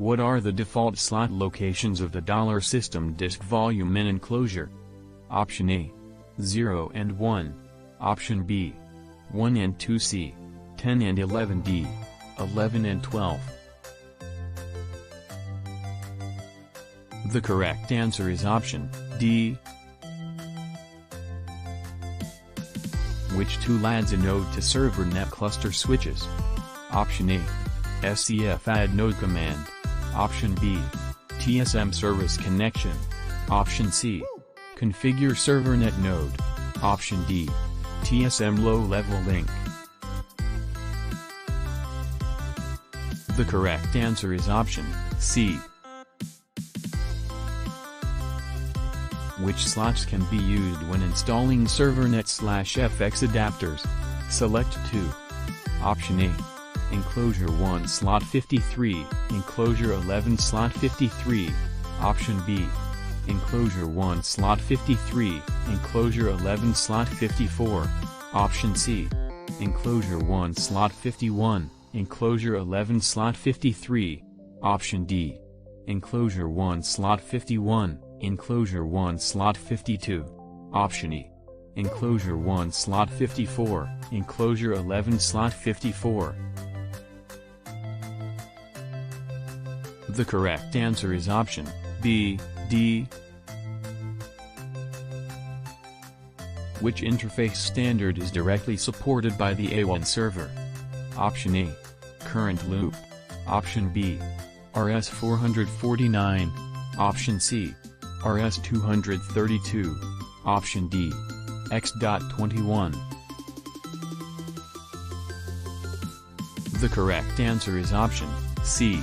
What are the default slot locations of the dollar system disk volume in enclosure? Option A, 0 and 1. Option B, 1 and 2C, 10 and 11D, 11 and 12. The correct answer is option D. Which tool adds a node to server net cluster switches? Option A, SCF add node command. Option B, TSM service connection. Option C, configure server net node. Option D, TSM low-level link. The correct answer is option C. Which slots can be used when installing ServerNet/FX adapters? Select 2. Option A, enclosure 1 slot 53, enclosure 11 slot 53. Option B, enclosure 1 slot 53, enclosure 11 slot 54. Option C, enclosure 1 slot 51, enclosure 11 slot 53. Option D, enclosure 1 slot 51, enclosure 1 slot 52. Option E, enclosure 1 slot 54, enclosure 11 slot 54. The correct answer is option B, D. Which interface standard is directly supported by the A1 server? Option A, current loop. Option B, RS449. Option C, RS232. Option D, X.21. The correct answer is option C,